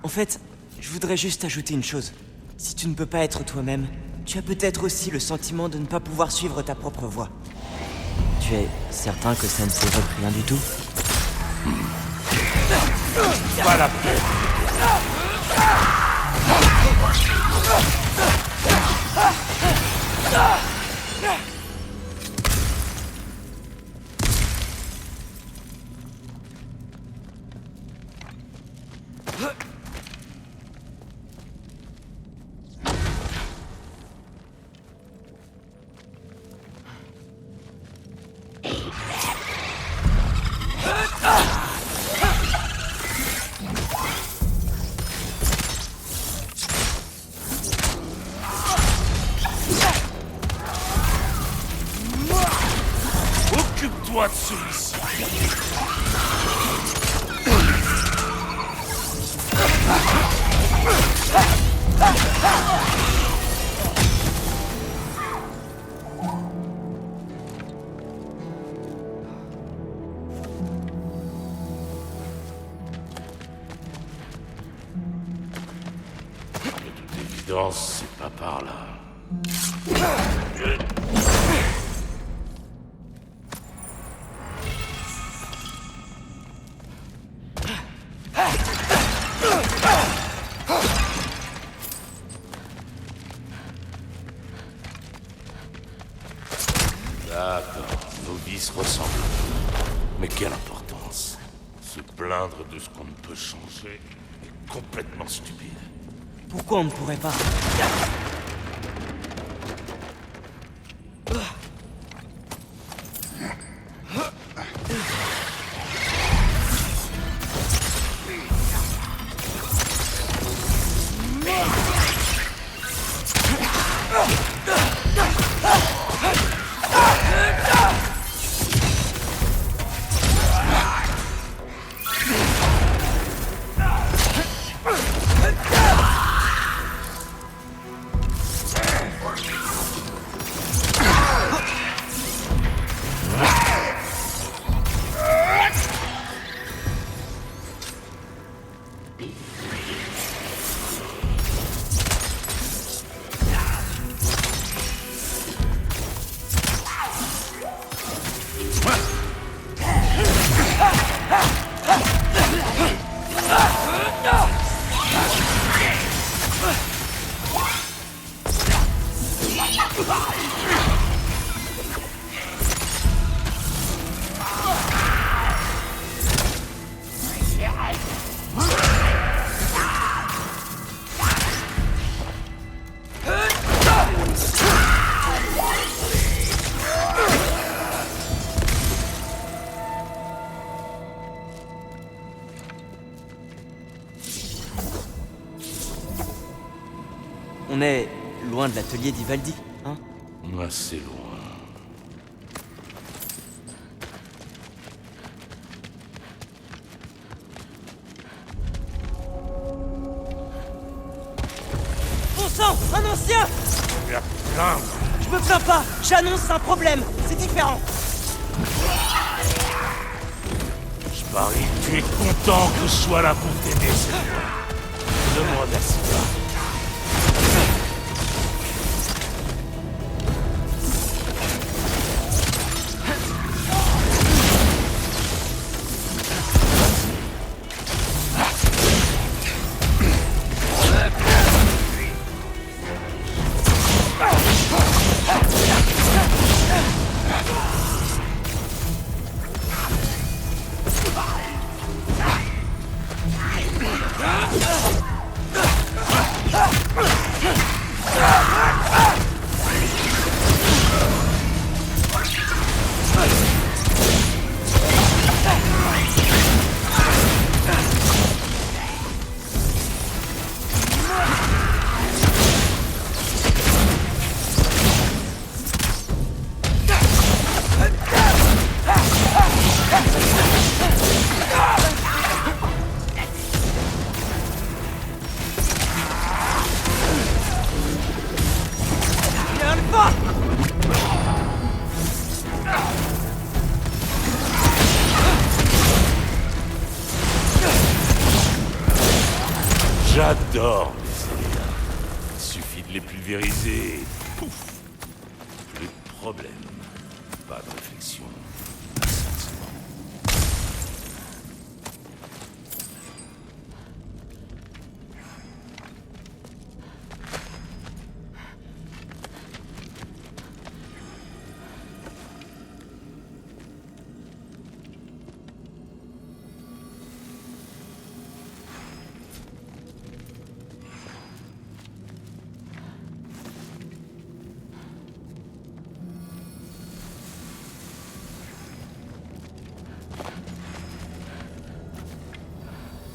En fait, je voudrais juste ajouter une chose. Si tu ne peux pas être toi-même, tu as peut-être aussi le sentiment de ne pas pouvoir suivre ta propre voie. Tu es certain que ça ne s'évoque rien du tout? Pas la peine. Occupe-toi de celui-ci. De toute évidence, c'est pas par là. D'accord, nos vies se ressemblent. Mais quelle importance? Se plaindre de ce qu'on ne peut changer est complètement stupide. Pourquoi on ne pourrait pas? On est loin de l'atelier d'Ivaldi, hein? Assez loin. Bon sang, un ancien! Il y a plein. Je me plains pas, j'annonce un problème, c'est différent. Je parie que tu es content que je sois là pour t'aider cette fois. Ne me remercie pas. J'adore les aliens. Il suffit de les pulvériser et pouf! Plus de problème. Pas de réflexion. Un sentiment.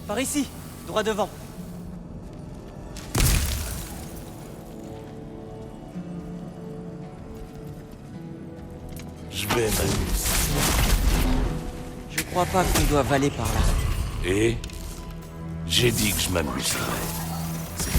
Par ici, droit devant. Je vais m'amuser. Je crois pas qu'on doive aller par là. Et j'ai dit que je m'amuserais. C'est bien.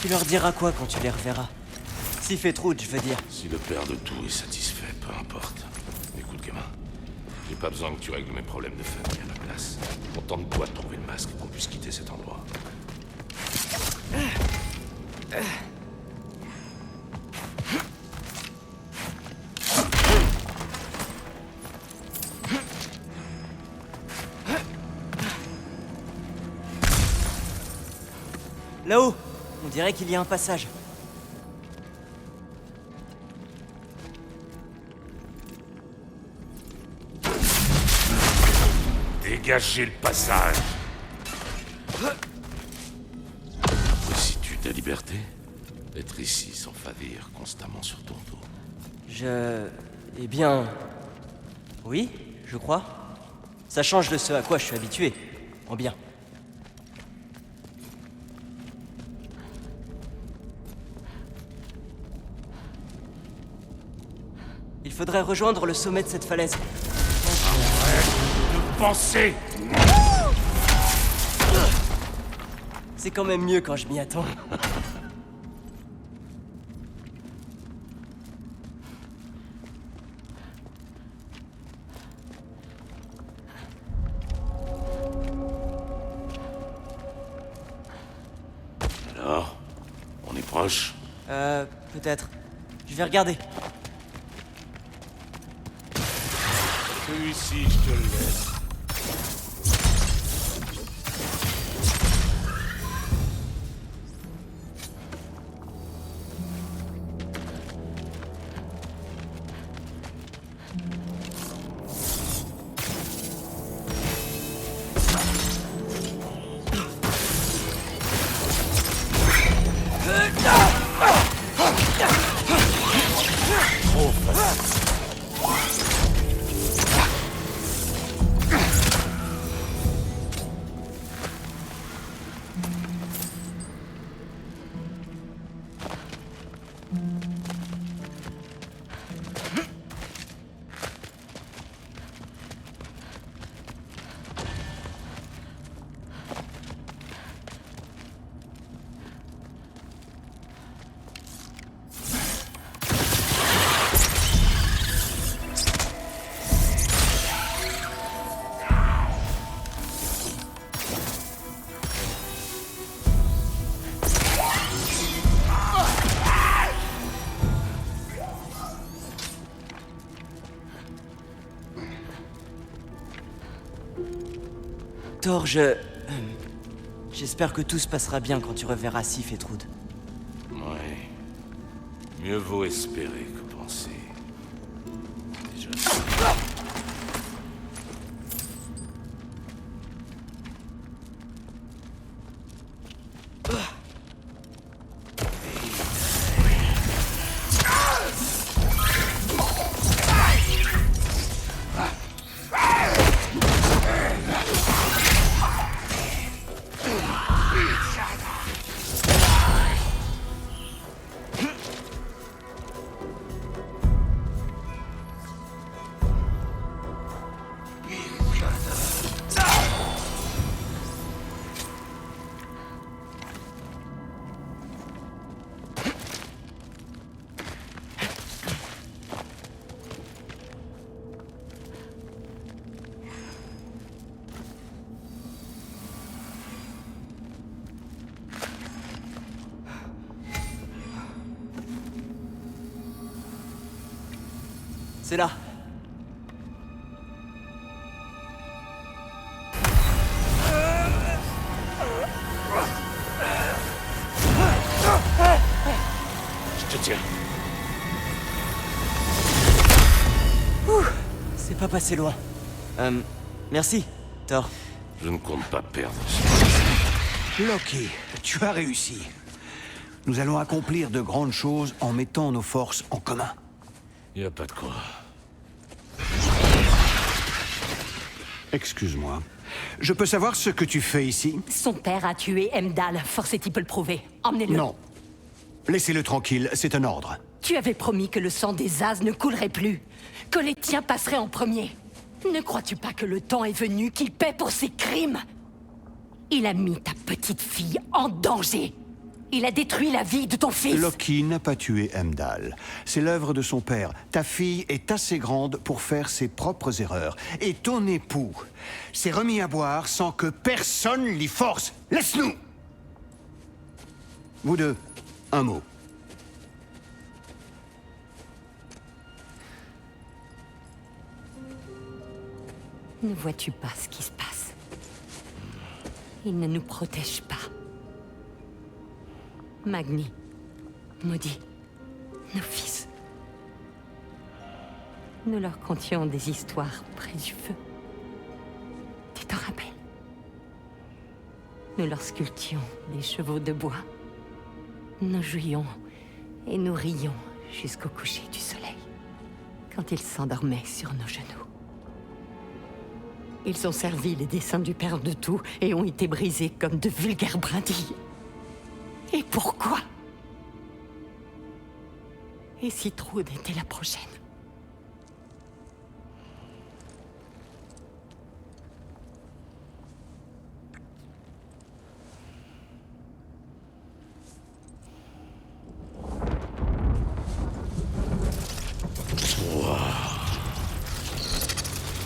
Tu leur diras quoi quand tu les reverras? Sif et Trude, je veux dire. Si le père de tout est satisfait, peu importe. Écoute, gamin, j'ai pas besoin que tu règles mes problèmes de famille à la place. Contente-toi de trouver le masque et qu'on puisse quitter cet endroit. Là-haut, on dirait qu'il y a un passage. Dégagez le passage. Apprécies-tu ta liberté? Être ici sans faillir constamment sur ton dos. Eh bien... Oui, je crois. Ça change de ce à quoi je suis habitué. En bien. Il faudrait rejoindre le sommet de cette falaise. De penser. C'est quand même mieux quand je m'y attends. Alors, on est proche? Peut-être. Je vais regarder. Celui-ci, je te le laisse. Trop facile. Thor, j'espère que tout se passera bien quand tu reverras Sif et Trude. Ouais. Mieux vaut espérer que penser. Déjà. C'est là. Je te tiens. Ouh, c'est pas passé loin. Merci, Thor. Je ne compte pas perdre. Loki, tu as réussi. Nous allons accomplir de grandes choses en mettant nos forces en commun. Y a pas de quoi. Excuse-moi. Je peux savoir ce que tu fais ici? Son père a tué Heimdall. Forcez-il peut le prouver. Emmenez-le. Non. Laissez-le tranquille, c'est un ordre. Tu avais promis que le sang des As ne coulerait plus. Que les tiens passeraient en premier. Ne crois-tu pas que le temps est venu qu'il paie pour ses crimes? Il a mis ta petite fille en danger. Il a détruit la vie de ton fils. Loki n'a pas tué Heimdall. C'est l'œuvre de son père. Ta fille est assez grande pour faire ses propres erreurs. Et ton époux s'est remis à boire sans que personne l'y force. Laisse-nous! Vous deux, un mot. Ne vois-tu pas ce qui se passe? Il ne nous protège pas. Magni, maudit, nos fils. Nous leur contions des histoires près du feu. Tu t'en rappelles? Nous leur sculptions des chevaux de bois. Nous jouions et nous rions jusqu'au coucher du soleil, quand ils s'endormaient sur nos genoux. Ils ont servi les desseins du Père de tout et ont été brisés comme de vulgaires brindilles. Et pourquoi? Et si Trude était la prochaine?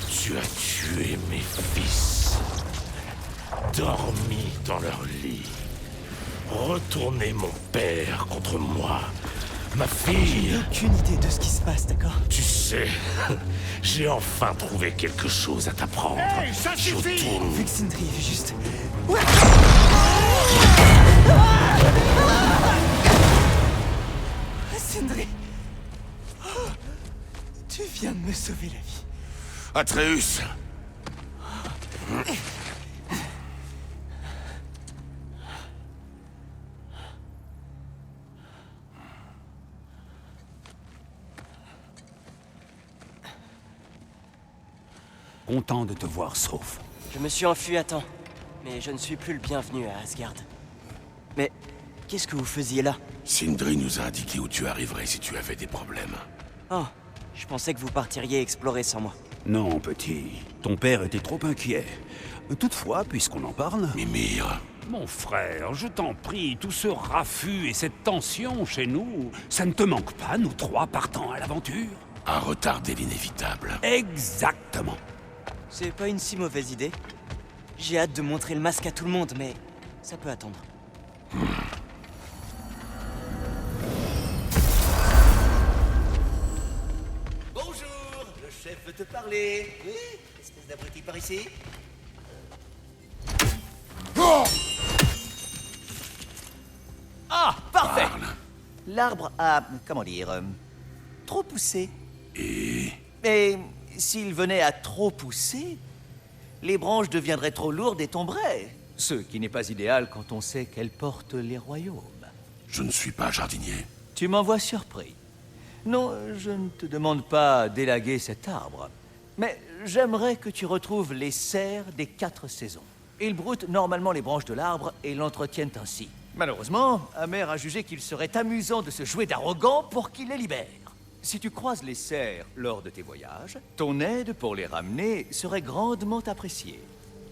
Tu as tué mes fils. Dormi dans leur lit. Retourné mon père contre moi. Ma fille. Aucune idée de ce qui se passe, d'accord? Tu sais, j'ai enfin trouvé quelque chose à t'apprendre. Hey, ça suffit! Jotun. Vu que Sindri est juste... Sindri! Oh, tu viens de me sauver la vie. Atreus. Content de te voir sauf. Je me suis enfui à temps, mais je ne suis plus le bienvenu à Asgard. Mais qu'est-ce que vous faisiez là? Sindri nous a indiqué où tu arriverais si tu avais des problèmes. Oh, je pensais que vous partiriez explorer sans moi. Non, petit. Ton père était trop inquiet. Toutefois, puisqu'on en parle... Mimir. Mon frère, je t'en prie, tout ce raffut et cette tension chez nous, ça ne te manque pas, nous trois partant à l'aventure? À retarder l'inévitable. Exactement. C'est pas une si mauvaise idée. J'ai hâte de montrer le masque à tout le monde, mais ça peut attendre. Bonjour, le chef veut te parler. Oui, espèce d'abruti par ici. Ah, parfait. Parle. L'arbre a, comment dire, trop poussé. Et... Mais s'il venait à trop pousser, les branches deviendraient trop lourdes et tomberaient. Ce qui n'est pas idéal quand on sait qu'elles portent les royaumes. Je ne suis pas jardinier. Tu m'envoies surpris. Non, je ne te demande pas d'élaguer cet arbre. Mais j'aimerais que tu retrouves les serres des 4 saisons. Ils broutent normalement les branches de l'arbre et l'entretiennent ainsi. Malheureusement, Amer a jugé qu'il serait amusant de se jouer d'arrogant pour qu'il les libère. Si tu croises les cerfs lors de tes voyages, ton aide pour les ramener serait grandement appréciée.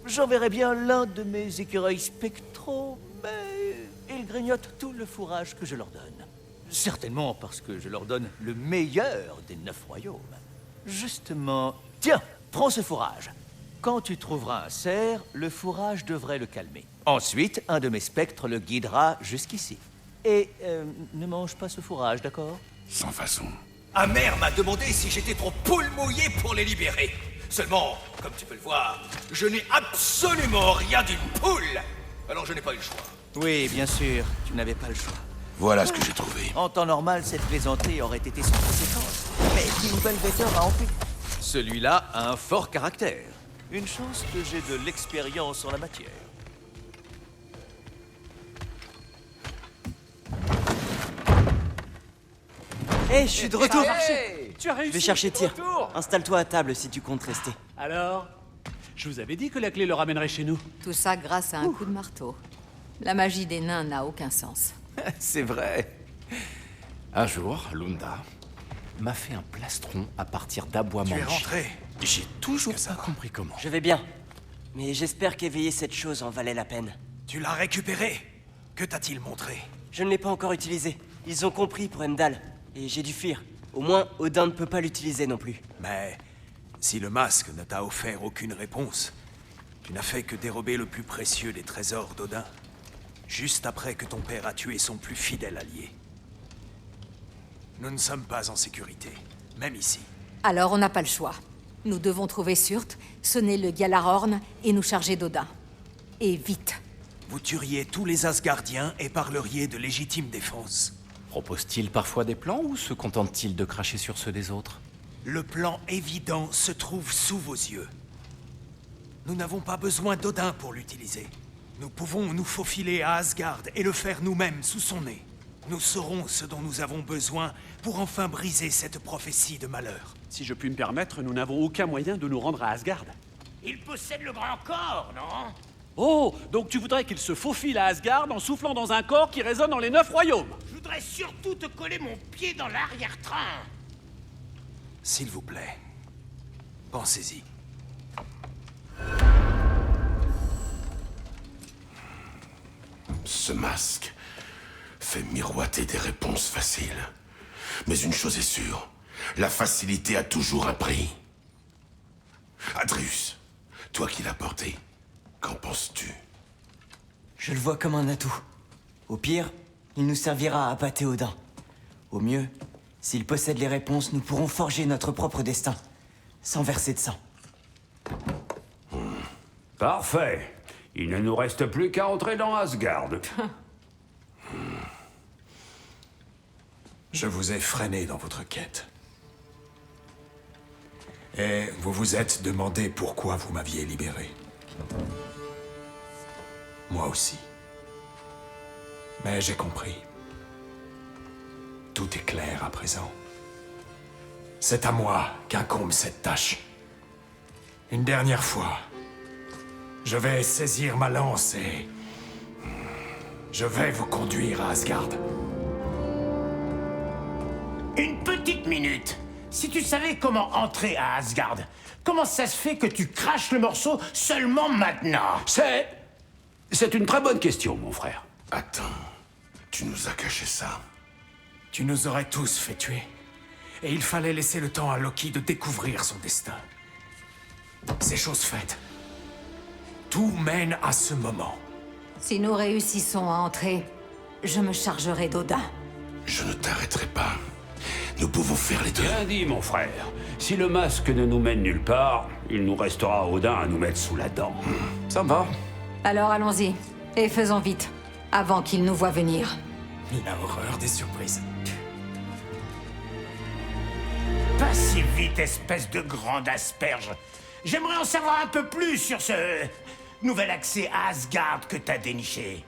J'enverrai bien l'un de mes écureuils spectraux, mais ils grignotent tout le fourrage que je leur donne. Certainement parce que je leur donne le meilleur des 9 royaumes. Justement, tiens, prends ce fourrage. Quand tu trouveras un cerf, le fourrage devrait le calmer. Ensuite, un de mes spectres le guidera jusqu'ici. Et ne mange pas ce fourrage, d'accord? Sans façon. Amer m'a demandé si j'étais trop poule mouillée pour les libérer. Seulement, comme tu peux le voir, je n'ai absolument rien d'une poule. Alors je n'ai pas eu le choix. Oui, bien sûr, tu n'avais pas le choix. Voilà ce que j'ai trouvé. En temps normal, cette plaisanterie aurait été sans conséquence. Mais King Belvetor a en plus. Celui-là a un fort caractère. Une chance que j'ai de l'expérience en la matière. Hé, je suis de retour. Tu as réussi. Je vais chercher Tyr. Retour. Installe-toi à table si tu comptes rester. Alors, je vous avais dit que la clé le ramènerait chez nous. Tout ça grâce à un coup de marteau. La magie des nains n'a aucun sens. C'est vrai. Un jour, Lunda m'a fait un plastron à partir d'abois Tu es manche. rentré. J'ai toujours pas compris comment. Je vais bien. Mais j'espère qu'éveiller cette chose en valait la peine. Tu l'as récupéré. Que t'a-t-il montré? Je ne l'ai pas encore utilisé. Ils ont compris pour Heimdall. Et j'ai dû fuir. Au moins, Odin ne peut pas l'utiliser non plus. Mais si le masque ne t'a offert aucune réponse, tu n'as fait que dérober le plus précieux des trésors d'Odin, juste après que ton père a tué son plus fidèle allié. Nous ne sommes pas en sécurité, même ici. Alors on n'a pas le choix. Nous devons trouver Surt, sonner le Gjallarhorn et nous charger d'Odin. Et vite. Vous tueriez tous les Asgardiens et parleriez de légitime défense. Propose-t-il parfois des plans ou se contente-t-il de cracher sur ceux des autres? Le plan évident se trouve sous vos yeux. Nous n'avons pas besoin d'Odin pour l'utiliser. Nous pouvons nous faufiler à Asgard et le faire nous-mêmes sous son nez. Nous saurons ce dont nous avons besoin pour enfin briser cette prophétie de malheur. Si je puis me permettre, nous n'avons aucun moyen de nous rendre à Asgard. Il possède le grand corps, non? Oh, donc tu voudrais qu'il se faufile à Asgard en soufflant dans un corps qui résonne dans les 9 royaumes? Je voudrais surtout te coller mon pied dans l'arrière-train. S'il vous plaît, pensez-y. Ce masque fait miroiter des réponses faciles. Mais une chose est sûre, la facilité a toujours un prix. Atreus, toi qui l'as porté, qu'en penses-tu? Je le vois comme un atout. Au pire, il nous servira à appâter Odin. Au mieux, s'il possède les réponses, nous pourrons forger notre propre destin, sans verser de sang. Parfait. Il ne nous reste plus qu'à entrer dans Asgard. Je vous ai freiné dans votre quête. Et vous vous êtes demandé pourquoi vous m'aviez libéré. Moi aussi. Mais j'ai compris. Tout est clair à présent. C'est à moi qu'incombe cette tâche. Une dernière fois, je vais saisir ma lance et... je vais vous conduire à Asgard. Une petite minute. Si tu savais comment entrer à Asgard, comment ça se fait que tu craches le morceau seulement maintenant? C'est une très bonne question, mon frère. Attends, tu nous as caché ça. Tu nous aurais tous fait tuer. Et il fallait laisser le temps à Loki de découvrir son destin. C'est chose faite. Tout mène à ce moment. Si nous réussissons à entrer, je me chargerai d'Odin. Je ne t'arrêterai pas. Nous pouvons faire les deux. Bien dit, mon frère. Si le masque ne nous mène nulle part, il nous restera Odin à nous mettre sous la dent. Ça me va. Alors allons-y. Et faisons vite, avant qu'il nous voie venir. Il a horreur des surprises. Pas si vite, espèce de grande asperge. J'aimerais en savoir un peu plus sur ce nouvel accès à Asgard que t'as déniché.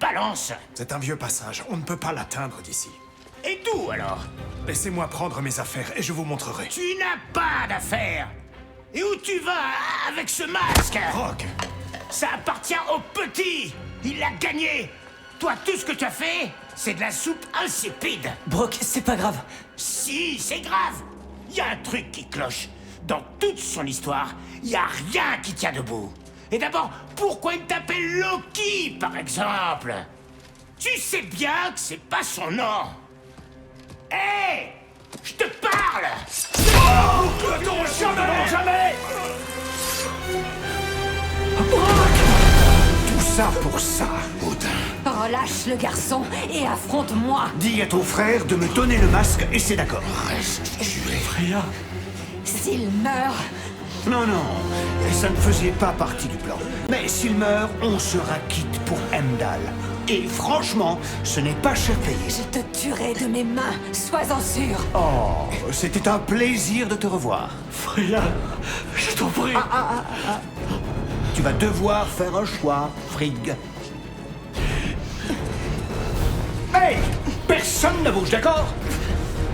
Balance. C'est un vieux passage, on ne peut pas l'atteindre d'ici. Et d'où alors? Laissez-moi prendre mes affaires et je vous montrerai. Tu n'as pas d'affaires. Et où tu vas avec ce masque? Rock, Ça appartient au petit. Il l'a gagné. Toi, tout ce que tu as fait, c'est de la soupe insipide. Brock, c'est pas grave. Si, c'est grave. Il y a un truc qui cloche. Dans toute son histoire, il n'y a rien qui tient debout. Et d'abord, pourquoi il t'appelle Loki, par exemple? Tu sais bien que c'est pas son nom. Hé, je te parle. jamais. Tout ça pour ça. Odin, Relâche le garçon et affronte-moi. Dis à ton frère de me donner le masque et c'est d'accord. Reste tué. Freya. S'il meurt, Non, non, ça ne faisait pas partie du plan. Mais s'il meurt, on sera quitte pour Heimdall. Et franchement, ce n'est pas cher payé. je te tuerai de mes mains, sois-en sûr. Oh, c'était un plaisir de te revoir. Freya, je t'en prie. Tu vas devoir faire un choix, Frigg. Hey! Personne ne bouge, d'accord?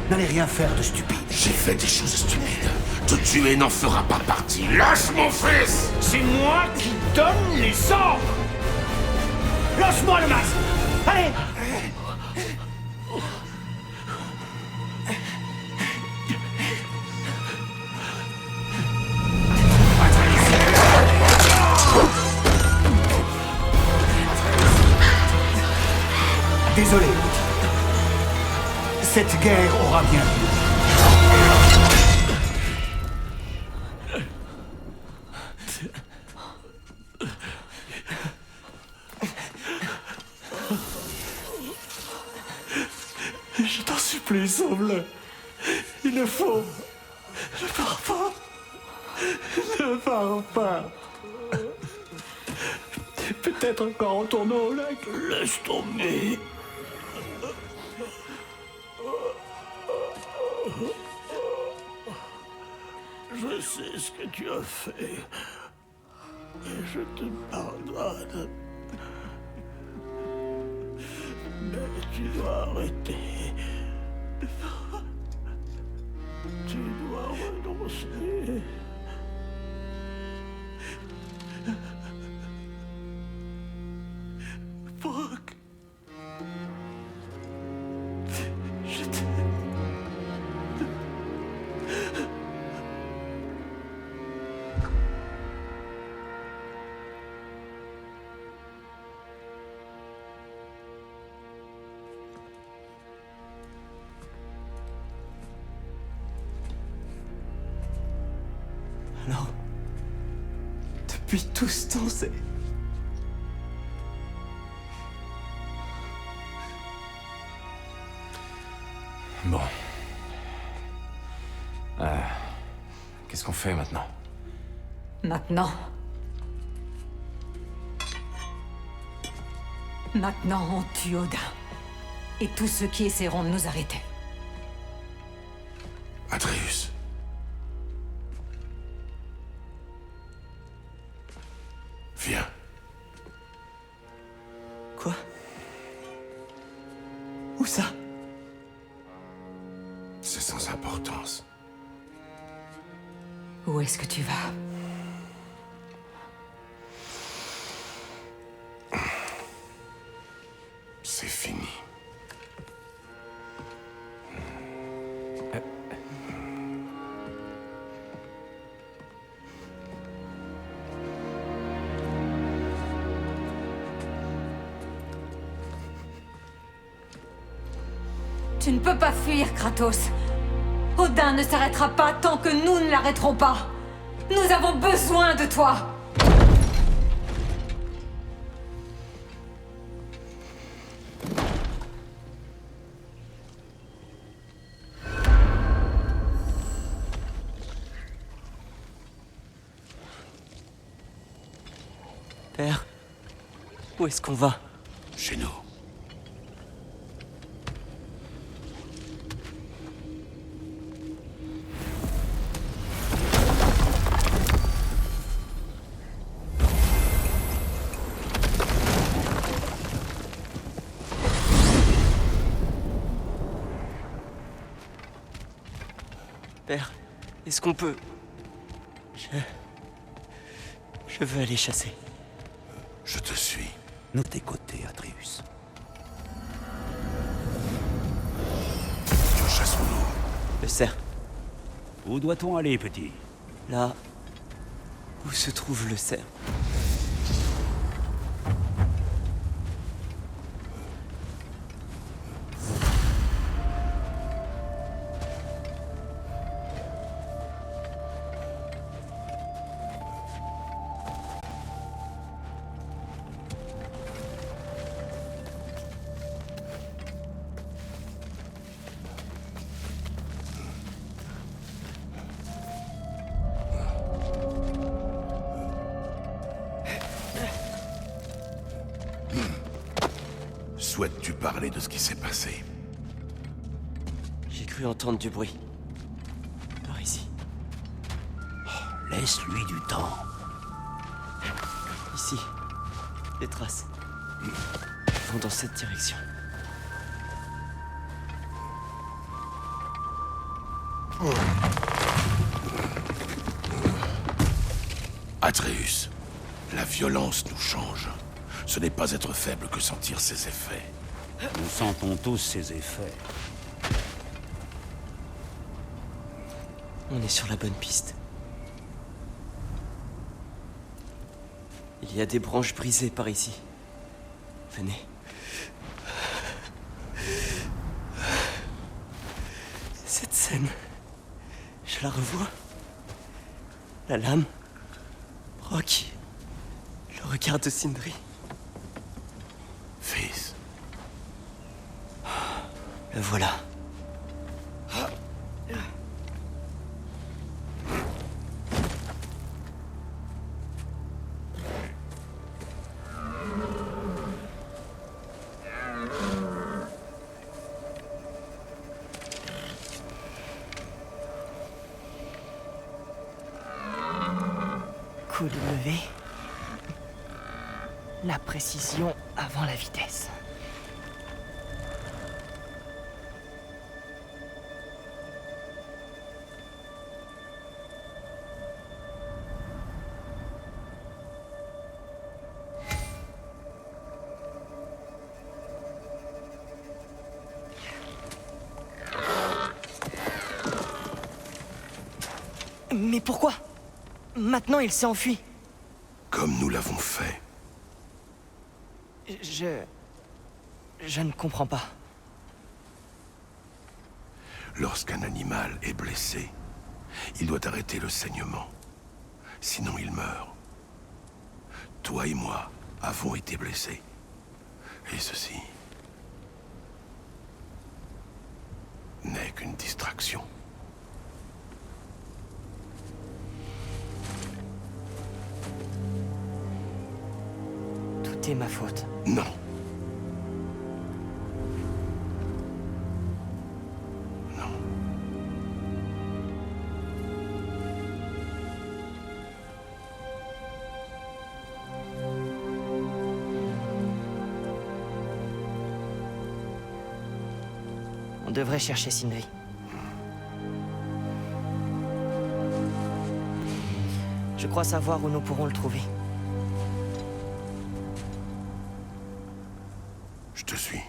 N'allez rien faire de stupide. J'ai fait des choses stupides. Te tuer n'en fera pas partie. Lâche mon fils! C'est moi qui donne les ordres! Lâche-moi le masque! Allez! Désolé, petit. Cette guerre aura bien lieu. Je t'en supplie, sauve-le. Il le faut. Ne pars pas. Ne pars pas. Peut-être encore en tournant au lac. Laisse tomber. Je sais ce que tu as fait. Et je te pardonne. Mais tu dois arrêter. Tu dois renoncer. Brock. Je t'aime. Alors, depuis tout ce temps, c'est... Bon. Qu'est-ce qu'on fait maintenant? Maintenant. Maintenant, on tue Odin. Et tous ceux qui essaieront de nous arrêter. Atreus. Viens. Quoi? Où ça? C'est sans importance. Où est-ce que tu vas? C'est fini. Tu ne peux pas fuir, Kratos. Odin ne s'arrêtera pas tant que nous ne l'arrêterons pas. Nous avons besoin de toi. Père, où est-ce qu'on va? Chez nous. Père, est-ce qu'on peut... Je veux aller chasser. Je te suis. Nous tes côtés, Atreus. Que chassons-nous? Le cerf, Où doit-on aller, petit? là où se trouve le cerf. Souhaites-tu parler de ce qui s'est passé? J'ai cru entendre du bruit. Par ici. Laisse-lui du temps. Ici. Des traces. Elles vont dans cette direction. Atreus, la violence nous change. Ce n'est pas être faible que sentir ses effets. Nous sentons tous ses effets. On est sur la bonne piste. Il y a des branches brisées par ici. Venez. Cette scène, je la revois. La lame, Rock, le regard de Sindri. Fils. Le voilà. Coup de lever. La précision avant la vitesse. Mais pourquoi? Maintenant, il s'est enfui. Comme nous l'avons fait. Je ne comprends pas. Lorsqu'un animal est blessé, il doit arrêter le saignement. Sinon il meurt. Toi et moi avons été blessés. Et ceci n'est qu'une distraction. Tout est ma faute. Non. Non. On devrait chercher Sindri. Je crois savoir où nous pourrons le trouver. Je te suis.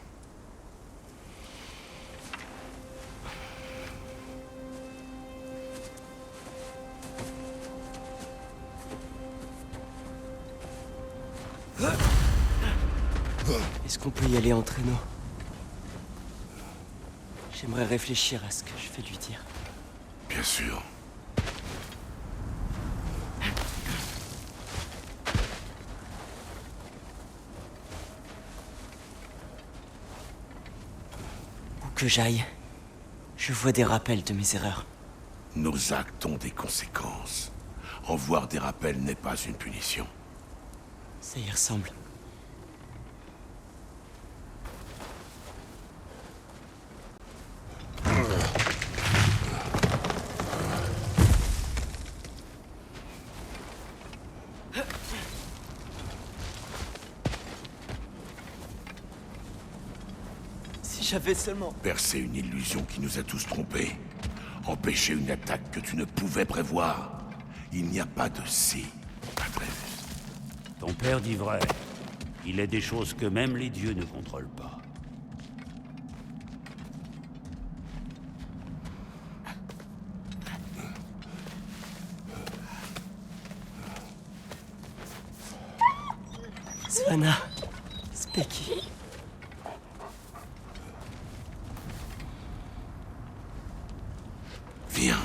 Est-ce qu'on peut y aller en traîneau? J'aimerais réfléchir à ce que je vais lui dire. Bien sûr. Où que j'aille, je vois des rappels de mes erreurs. Nos actes ont des conséquences. En voir des rappels n'est pas une punition. Ça y ressemble. Si j'avais seulement... Percer une illusion qui nous a tous trompés. Empêcher une attaque que tu ne pouvais prévoir. Il n'y a pas de si, Atreus. Ton père dit vrai. Il est des choses que même les dieux ne contrôlent pas. Svanna, Speki. Viens.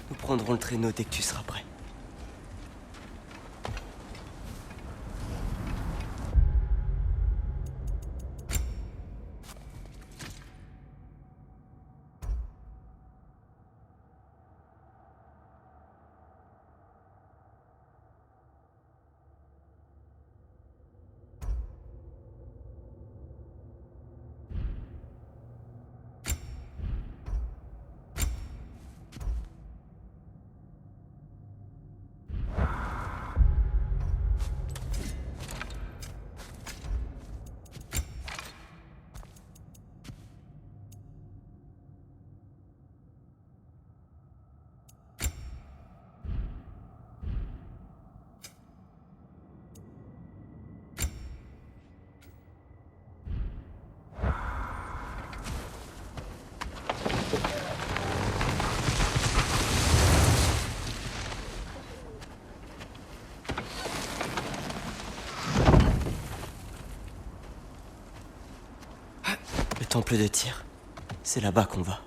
Nous prendrons le traîneau dès que tu seras prêt. temple de Tyr. C'est là-bas qu'on va.